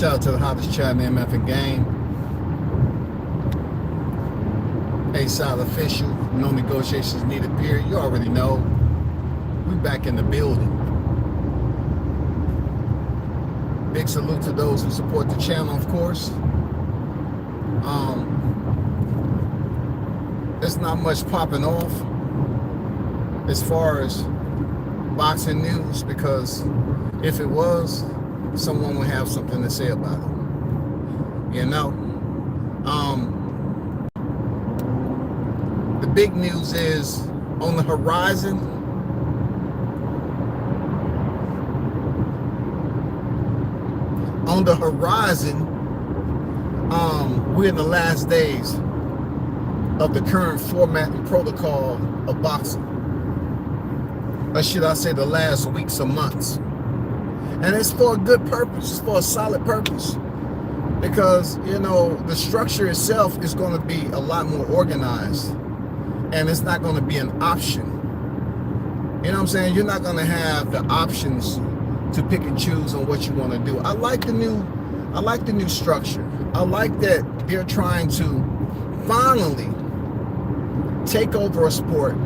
Shout out to the hottest chat in the MF game. A-Side official, no negotiations needed, period. You already know. We back in the building. Big salute to those who support the channel, of course. There's not much popping off as far as boxing news, because if it was, someone would have something to say about it. You know? The big news is on the horizon. On the horizon, we're in the last days of the current format and protocol of boxing. Or should I say the last weeks or months. And it's for a good purpose. It's for a solid purpose. Because, you know, the structure itself is going to be a lot more organized. And it's not going to be an option. You know what I'm saying? You're not going to have the options to pick and choose on what you want to do. I like the new structure. I like that they're trying to finally take over a sport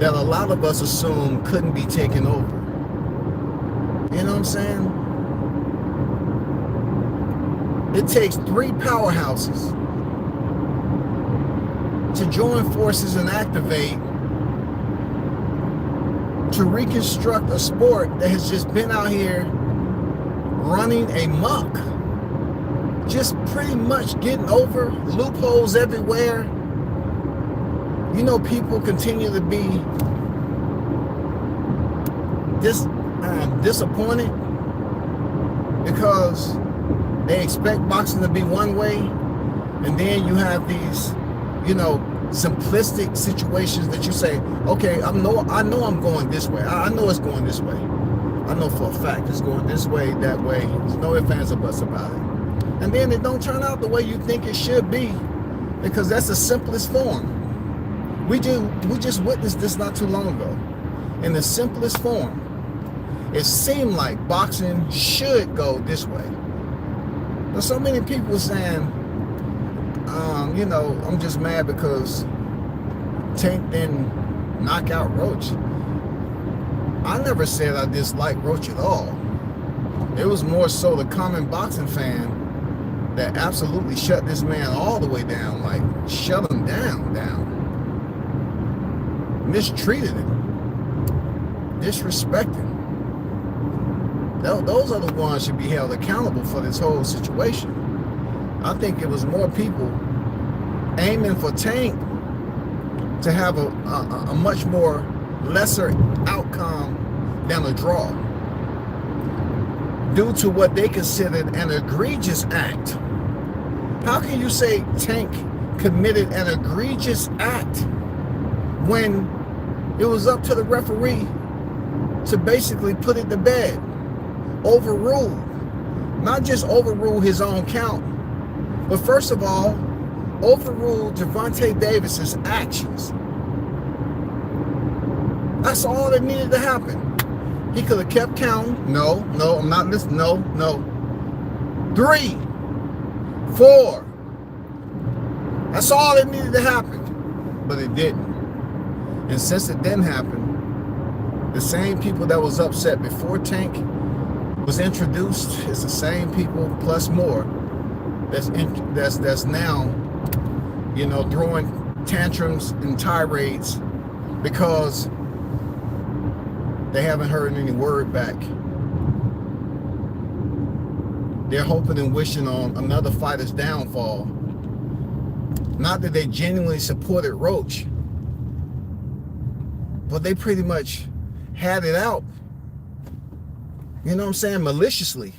that a lot of us assume couldn't be taken over. You know what I'm saying? It takes 3 powerhouses to join forces and activate to reconstruct a sport that has just been out here running amok, just pretty much getting over, loopholes everywhere. You know, people continue to be disappointed because they expect boxing to be one way, and then you have these, you know, simplistic situations that you say, okay, I know I'm going this way. I know it's going this way. I know for a fact it's going this way, that way. There's no ifs, ands, or buts about it. And then it don't turn out the way you think it should be, because that's the simplest form. We just witnessed this not too long ago. In the simplest form, it seemed like boxing should go this way. But so many people saying, you know, I'm just mad because Tank didn't knock out Roach. I never said I disliked Roach at all. It was more so the common boxing fan that absolutely shut this man all the way down, like shut him down. Mistreated him, disrespected him. Those are the ones should be held accountable for this whole situation. I think it was more people aiming for Tank to have a much more lesser outcome than a draw, due to what they considered an egregious act. How can you say Tank committed an egregious act when it was up to the referee to basically put it to bed, overrule, not just overrule his own count, but first of all, overrule Gervonta Davis's actions. That's all that needed to happen. He could have kept counting. No, I'm not listening. No. 3, 4. That's all that needed to happen. But it didn't. And since it didn't happen, the same people that was upset before Tank was introduced is the same people plus more that's now, you know, throwing tantrums and tirades because they haven't heard any word back. They're hoping and wishing on another fighter's downfall. Not that they genuinely supported Roach, but they pretty much had it out, you know what I'm saying, maliciously,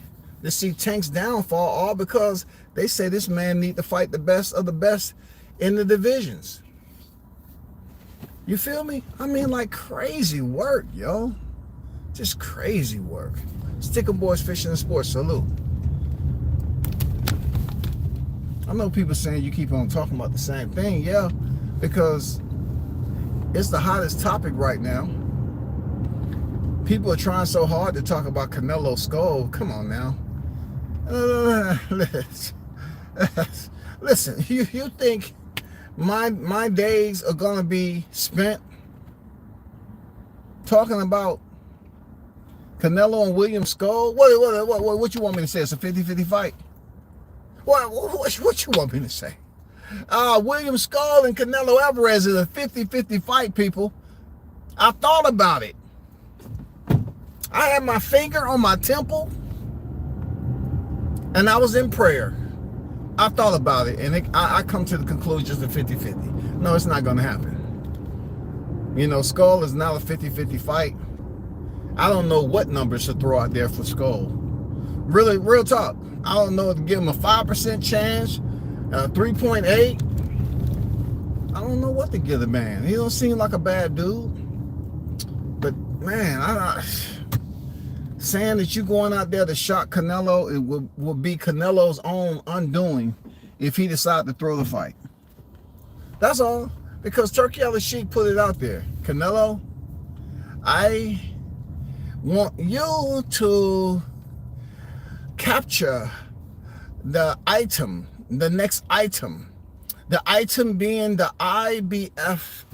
to see Tank's downfall, all because they say this man need to fight the best of the best in the divisions. You feel me? I mean, like, crazy work, yo. Just crazy work. Stickin' Boys Fishing and Sports, salute. I know people saying you keep on talking about the same thing. Yeah, because it's the hottest topic right now. People are trying so hard to talk about Canelo Skull. Come on now. Listen, you think my days are gonna be spent talking about Canelo and William Skull? What you want me to say? It's a 50-50 fight. What you want me to say? William Skull and Canelo Alvarez is a 50-50 fight, people. I thought about it. I had my finger on my temple, and I was in prayer. I thought about it, and I come to the conclusion it's a 50-50. No, it's not going to happen. You know, Skull is not a 50-50 fight. I don't know what numbers to throw out there for Skull. Really, real talk. I don't know if to give him a 5% chance, 3.8. I don't know what to give the man. He don't seem like a bad dude. But, man, saying that you going out there to shock Canelo, it will be Canelo's own undoing if he decide to throw the fight. That's all. Because Turkey Al-Sheikh put it out there. Canelo, I want you to capture the item, the next item. The item being the IBF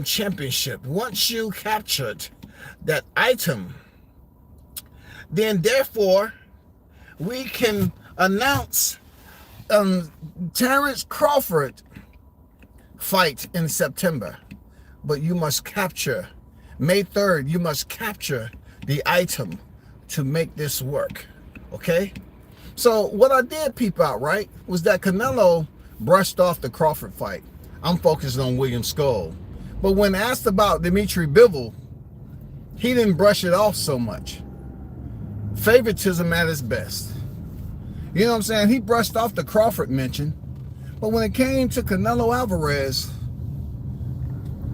championship. Once you captured that item, then therefore we can announce Terrence Crawford fight in September. But you must capture May 3rd. You must capture the item to make this work. Okay? So what I did peep out, right, was that Canelo brushed off the Crawford fight. I'm focused on William Skull. But when asked about Dimitri Bivol, he didn't brush it off so much. Favoritism at its best. You know what I'm saying? He brushed off the Crawford mention. But when it came to Canelo Alvarez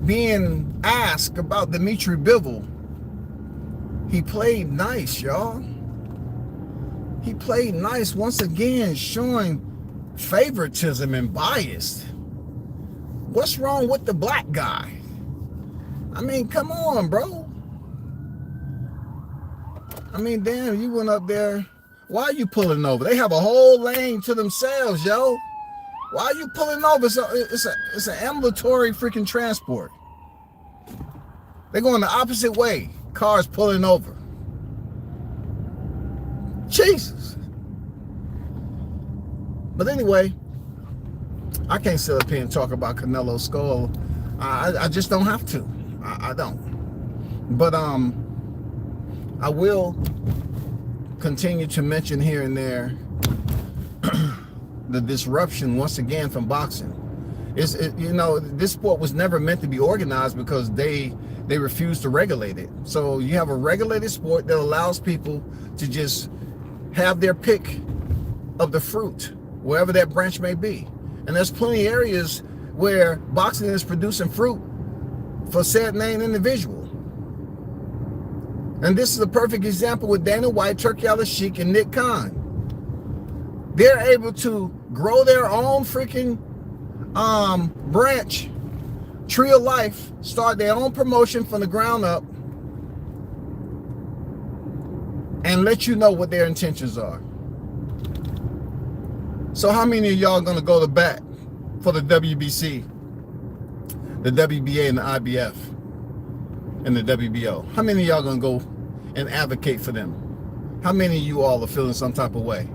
being asked about Dimitri Bivol, he played nice, y'all. He played nice, once again showing favoritism and bias. What's wrong with the black guy? I mean, come on, bro. I mean, damn, you went up there. Why are you pulling over? They have a whole lane to themselves, yo. Why are you pulling over? It's an ambulatory freaking transport. They're going the opposite way. Cars pulling over. Jesus. But anyway, I can't sit up here and talk about Canelo Skull. I just don't have to. I don't. But I will continue to mention here and there the disruption once again from boxing. You know, this sport was never meant to be organized because they refuse to regulate it. So you have a regulated sport that allows people to just have their pick of the fruit, wherever that branch may be. And there's plenty of areas where boxing is producing fruit for said named individual. And this is a perfect example with Dana White, Turkey Al-Sheikh, and Nick Khan. They're able to grow their own freaking branch, tree of life, start their own promotion from the ground up, and let you know what their intentions are. So how many of y'all gonna go to bat for the WBC, the WBA, and the IBF, and the WBO? How many of y'all gonna go and advocate for them? How many of you all are feeling some type of way?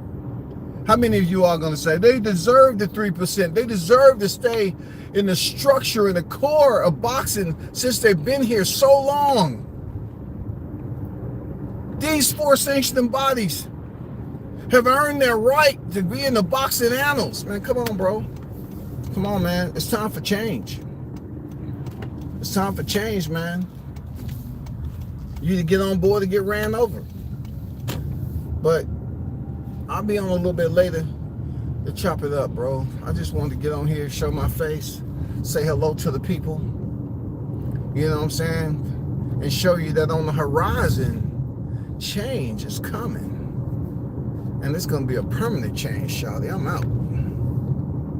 How many of you are gonna say they deserve the 3%? They deserve to stay in the structure and the core of boxing since they've been here so long. These sports sanctioning bodies have earned their right to be in the boxing annals. Man, come on, bro. Come on, man. It's time for change. It's time for change, man. You need to get on board and get ran over. But I'll be on a little bit later to chop it up, bro. I just wanted to get on here, show my face, say hello to the people. You know what I'm saying? And show you that on the horizon, change is coming. And it's going to be a permanent change, shawty. I'm out.